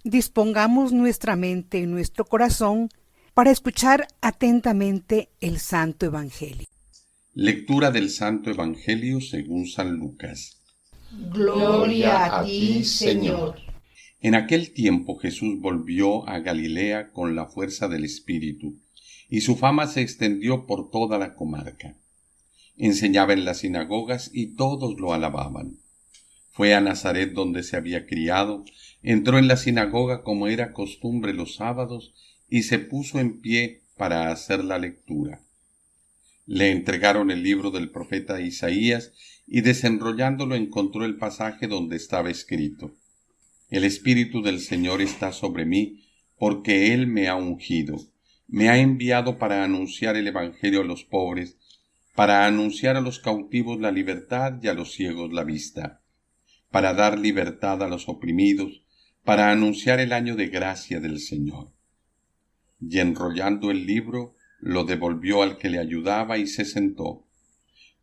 Dispongamos nuestra mente y nuestro corazón para escuchar atentamente el Santo Evangelio. Lectura del Santo Evangelio según San Lucas. Gloria a ti, Señor. En aquel tiempo Jesús volvió a Galilea con la fuerza del Espíritu, y su fama se extendió por toda la comarca. Enseñaba en las sinagogas y todos lo alababan. Fue a Nazaret donde se había criado, entró en la sinagoga como era costumbre los sábados y se puso en pie para hacer la lectura. Le entregaron el libro del profeta Isaías y desenrollándolo encontró el pasaje donde estaba escrito: El Espíritu del Señor está sobre mí, porque Él me ha ungido, me ha enviado para anunciar el Evangelio a los pobres, para anunciar a los cautivos la libertad y a los ciegos la vista, para dar libertad a los oprimidos, para anunciar el año de gracia del Señor. Y enrollando el libro, lo devolvió al que le ayudaba y se sentó.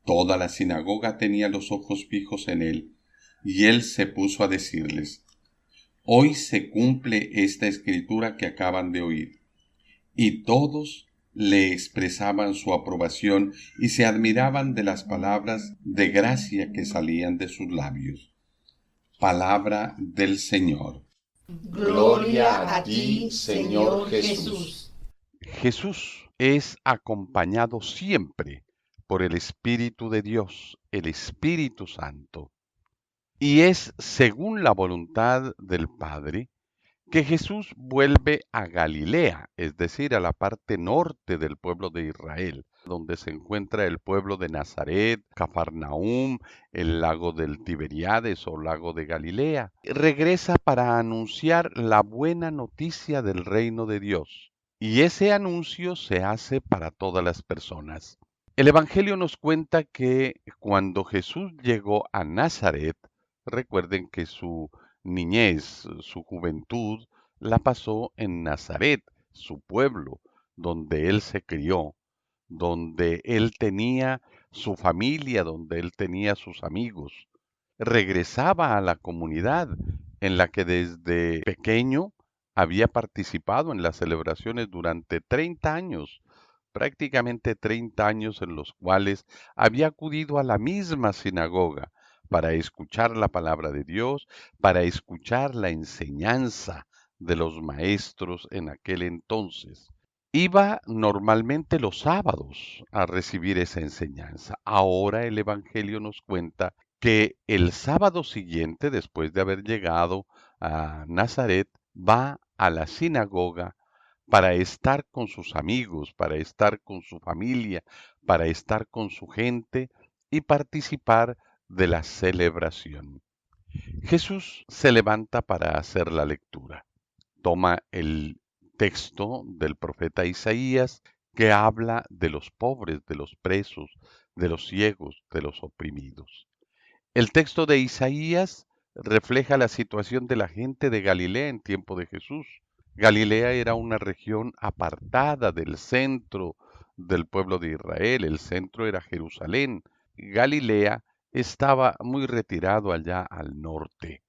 Toda la sinagoga tenía los ojos fijos en él, y él se puso a decirles: Hoy se cumple esta escritura que acaban de oír. Y todos le expresaban su aprobación y se admiraban de las palabras de gracia que salían de sus labios. Palabra del Señor. Gloria a ti, Señor Jesús. Jesús es acompañado siempre por el Espíritu de Dios, el Espíritu Santo. Y es según la voluntad del Padre que Jesús vuelve a Galilea, es decir, a la parte norte del pueblo de Israel, donde se encuentra el pueblo de Nazaret, Cafarnaúm, el lago del Tiberíades o lago de Galilea. Regresa para anunciar la buena noticia del reino de Dios. Y ese anuncio se hace para todas las personas. El Evangelio nos cuenta que cuando Jesús llegó a Nazaret, recuerden que su niñez, su juventud, la pasó en Nazaret, su pueblo, donde él se crió, donde él tenía su familia, donde él tenía sus amigos. Regresaba a la comunidad en la que desde pequeño había participado en las celebraciones durante 30 años, prácticamente 30 años en los cuales había acudido a la misma sinagoga para escuchar la palabra de Dios, para escuchar la enseñanza de los maestros en aquel entonces. Iba normalmente los sábados a recibir esa enseñanza. Ahora el Evangelio nos cuenta que el sábado siguiente, después de haber llegado a Nazaret, va a la sinagoga para estar con sus amigos, para estar con su familia, para estar con su gente y participar de la celebración. Jesús se levanta para hacer la lectura. Toma el texto del profeta Isaías que habla de los pobres, de los presos, de los ciegos, de los oprimidos. El texto de Isaías refleja la situación de la gente de Galilea en tiempo de Jesús. Galilea era una región apartada del centro del pueblo de Israel. El centro era Jerusalén. Galilea estaba muy retirado allá al norte.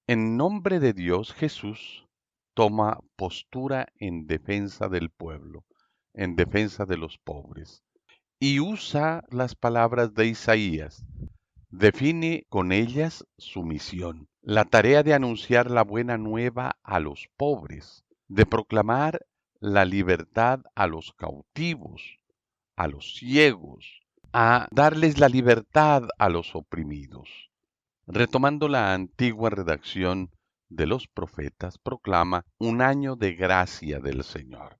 En nombre de Dios, Jesús toma postura en defensa del pueblo, en defensa de los pobres, y usa las palabras de Isaías. Define con ellas su misión, la tarea de anunciar la buena nueva a los pobres, de proclamar la libertad a los cautivos, a los ciegos, a darles la libertad a los oprimidos. Retomando la antigua redacción de los profetas, proclama un año de gracia del Señor.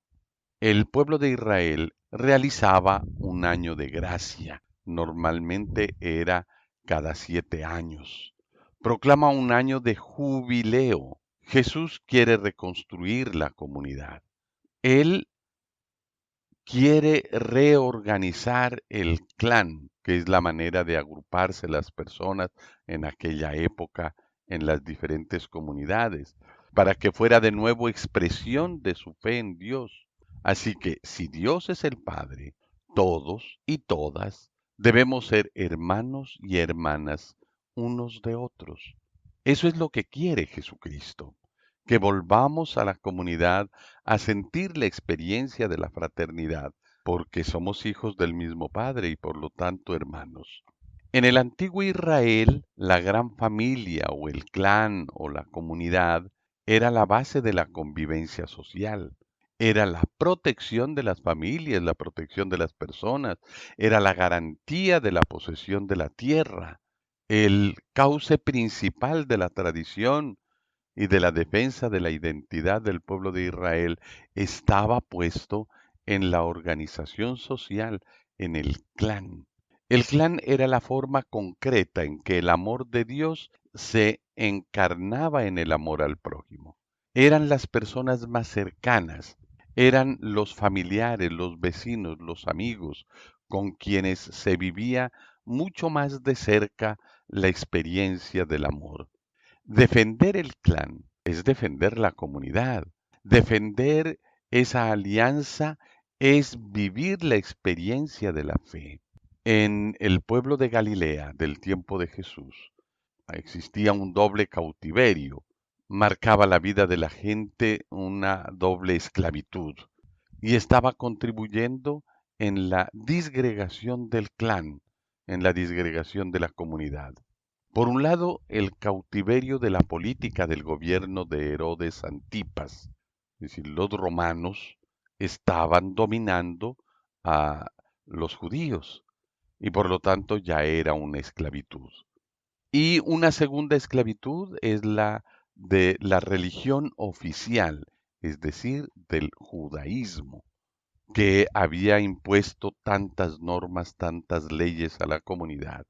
El pueblo de Israel realizaba un año de gracia, normalmente era cada 7 años. Proclama un año de jubileo. Jesús quiere reconstruir la comunidad. Él quiere reorganizar el clan, que es la manera de agruparse las personas en aquella época en las diferentes comunidades, para que fuera de nuevo expresión de su fe en Dios. Así que si Dios es el Padre, todos y todas debemos ser hermanos y hermanas unos de otros. Eso es lo que quiere Jesucristo, que volvamos a la comunidad a sentir la experiencia de la fraternidad, porque somos hijos del mismo Padre y por lo tanto hermanos. En el antiguo Israel, la gran familia o el clan o la comunidad era la base de la convivencia social. Era la protección de las familias, la protección de las personas, era la garantía de la posesión de la tierra, el cauce principal de la tradición y de la defensa de la identidad del pueblo de Israel estaba puesto en la organización social, en el clan. El clan era la forma concreta en que el amor de Dios se encarnaba en el amor al prójimo. Eran las personas más cercanas, eran los familiares, los vecinos, los amigos, con quienes se vivía mucho más de cerca la experiencia del amor. Defender el clan es defender la comunidad. Defender esa alianza es vivir la experiencia de la fe. En el pueblo de Galilea del tiempo de Jesús existía un doble cautiverio. Marcaba la vida de la gente una doble esclavitud y estaba contribuyendo en la disgregación del clan, en la disgregación de la comunidad. Por un lado, el cautiverio de la política del gobierno de Herodes Antipas, es decir, los romanos estaban dominando a los judíos y por lo tanto ya era una esclavitud. Y una segunda esclavitud es la de la religión oficial, es decir, del judaísmo, que había impuesto tantas normas, tantas leyes a la comunidad.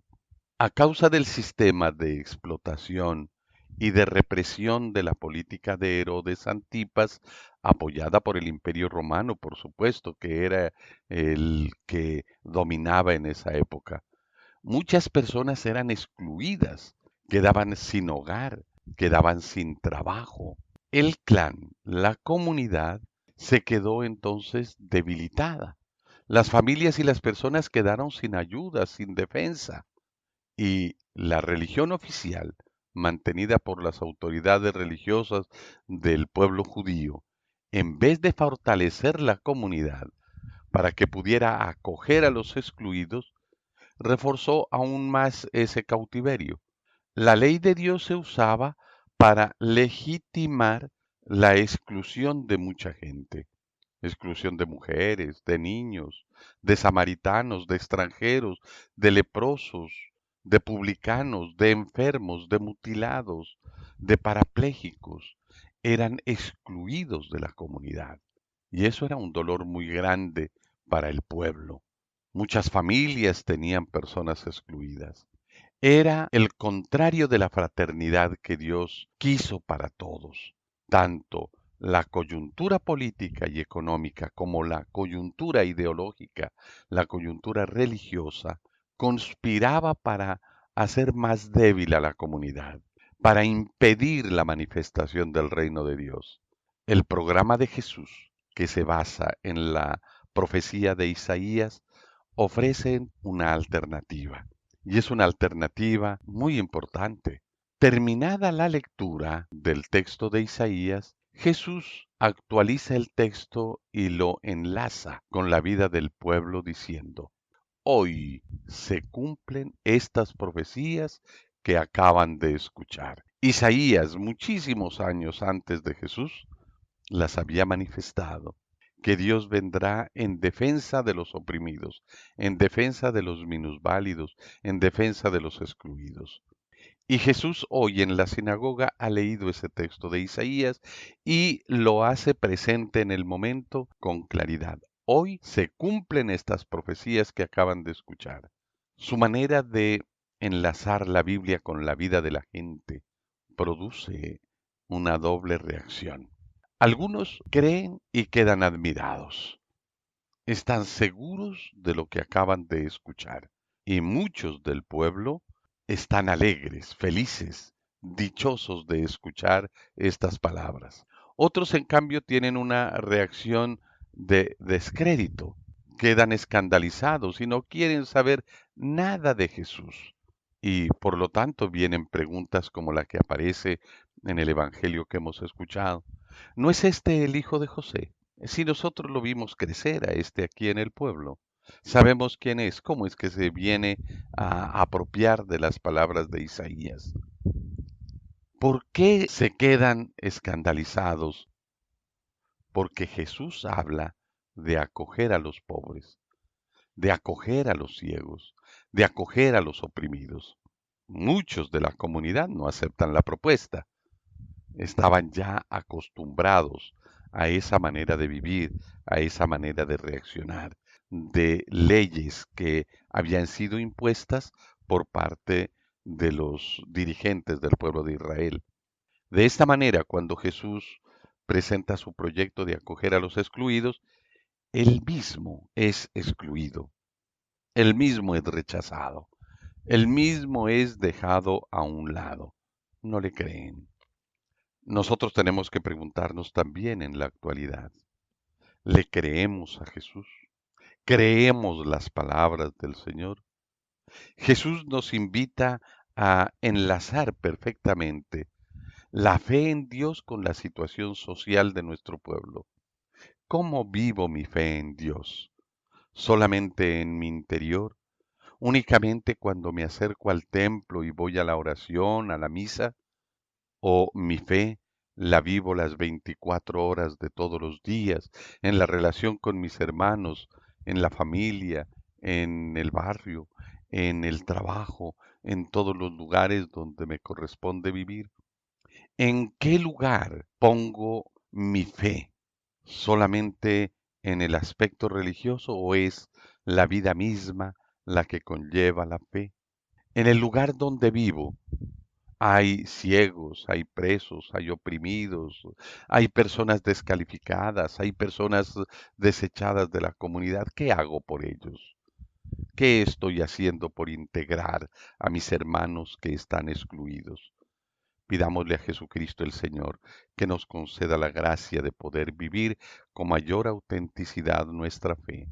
A causa del sistema de explotación y de represión de la política de Herodes Antipas, apoyada por el Imperio Romano, por supuesto, que era el que dominaba en esa época, muchas personas eran excluidas, quedaban sin hogar, quedaban sin trabajo. El clan, la comunidad, se quedó entonces debilitada. Las familias y las personas quedaron sin ayuda, sin defensa. Y la religión oficial, mantenida por las autoridades religiosas del pueblo judío, en vez de fortalecer la comunidad para que pudiera acoger a los excluidos, reforzó aún más ese cautiverio. La ley de Dios se usaba para legitimar la exclusión de mucha gente, exclusión de mujeres, de niños, de samaritanos, de extranjeros, de leprosos, de publicanos, de enfermos, de mutilados, de parapléjicos. Eran excluidos de la comunidad. Y eso era un dolor muy grande para el pueblo. Muchas familias tenían personas excluidas. Era el contrario de la fraternidad que Dios quiso para todos. Tanto la coyuntura política y económica como la coyuntura ideológica, la coyuntura religiosa, conspiraba para hacer más débil a la comunidad, para impedir la manifestación del reino de Dios. El programa de Jesús, que se basa en la profecía de Isaías, ofrece una alternativa. Y es una alternativa muy importante. Terminada la lectura del texto de Isaías, Jesús actualiza el texto y lo enlaza con la vida del pueblo diciendo: hoy se cumplen estas profecías que acaban de escuchar. Isaías, muchísimos años antes de Jesús, las había manifestado, que Dios vendrá en defensa de los oprimidos, en defensa de los minusválidos, en defensa de los excluidos. Y Jesús hoy en la sinagoga ha leído ese texto de Isaías y lo hace presente en el momento con claridad. Hoy se cumplen estas profecías que acaban de escuchar. Su manera de enlazar la Biblia con la vida de la gente produce una doble reacción. Algunos creen y quedan admirados. Están seguros de lo que acaban de escuchar. Y muchos del pueblo están alegres, felices, dichosos de escuchar estas palabras. Otros, en cambio, tienen una reacción de descrédito. Quedan escandalizados y no quieren saber nada de Jesús. Y por lo tanto vienen preguntas como la que aparece en el Evangelio que hemos escuchado. ¿No es este el hijo de José? Si nosotros lo vimos crecer a este aquí en el pueblo, sabemos quién es, cómo es que se viene a apropiar de las palabras de Isaías. ¿Por qué se quedan escandalizados? Porque Jesús habla de acoger a los pobres, de acoger a los ciegos, de acoger a los oprimidos. Muchos de la comunidad no aceptan la propuesta. Estaban ya acostumbrados a esa manera de vivir, a esa manera de reaccionar, de leyes que habían sido impuestas por parte de los dirigentes del pueblo de Israel. De esta manera, cuando Jesús presenta su proyecto de acoger a los excluidos, él mismo es excluido, él mismo es rechazado, él mismo es dejado a un lado. No le creen. Nosotros tenemos que preguntarnos también en la actualidad, ¿le creemos a Jesús? ¿Creemos las palabras del Señor? Jesús nos invita a enlazar perfectamente la fe en Dios con la situación social de nuestro pueblo. ¿Cómo vivo mi fe en Dios? ¿Solamente en mi interior? ¿Únicamente cuando me acerco al templo y voy a la oración, a la misa? ¿O mi fe la vivo las 24 horas de todos los días, en la relación con mis hermanos, en la familia, en el barrio, en el trabajo, en todos los lugares donde me corresponde vivir? ¿En qué lugar pongo mi fe? ¿Solamente en el aspecto religioso o es la vida misma la que conlleva la fe? En el lugar donde vivo hay ciegos, hay presos, hay oprimidos, hay personas descalificadas, hay personas desechadas de la comunidad. ¿Qué hago por ellos? ¿Qué estoy haciendo por integrar a mis hermanos que están excluidos? Pidámosle a Jesucristo el Señor que nos conceda la gracia de poder vivir con mayor autenticidad nuestra fe.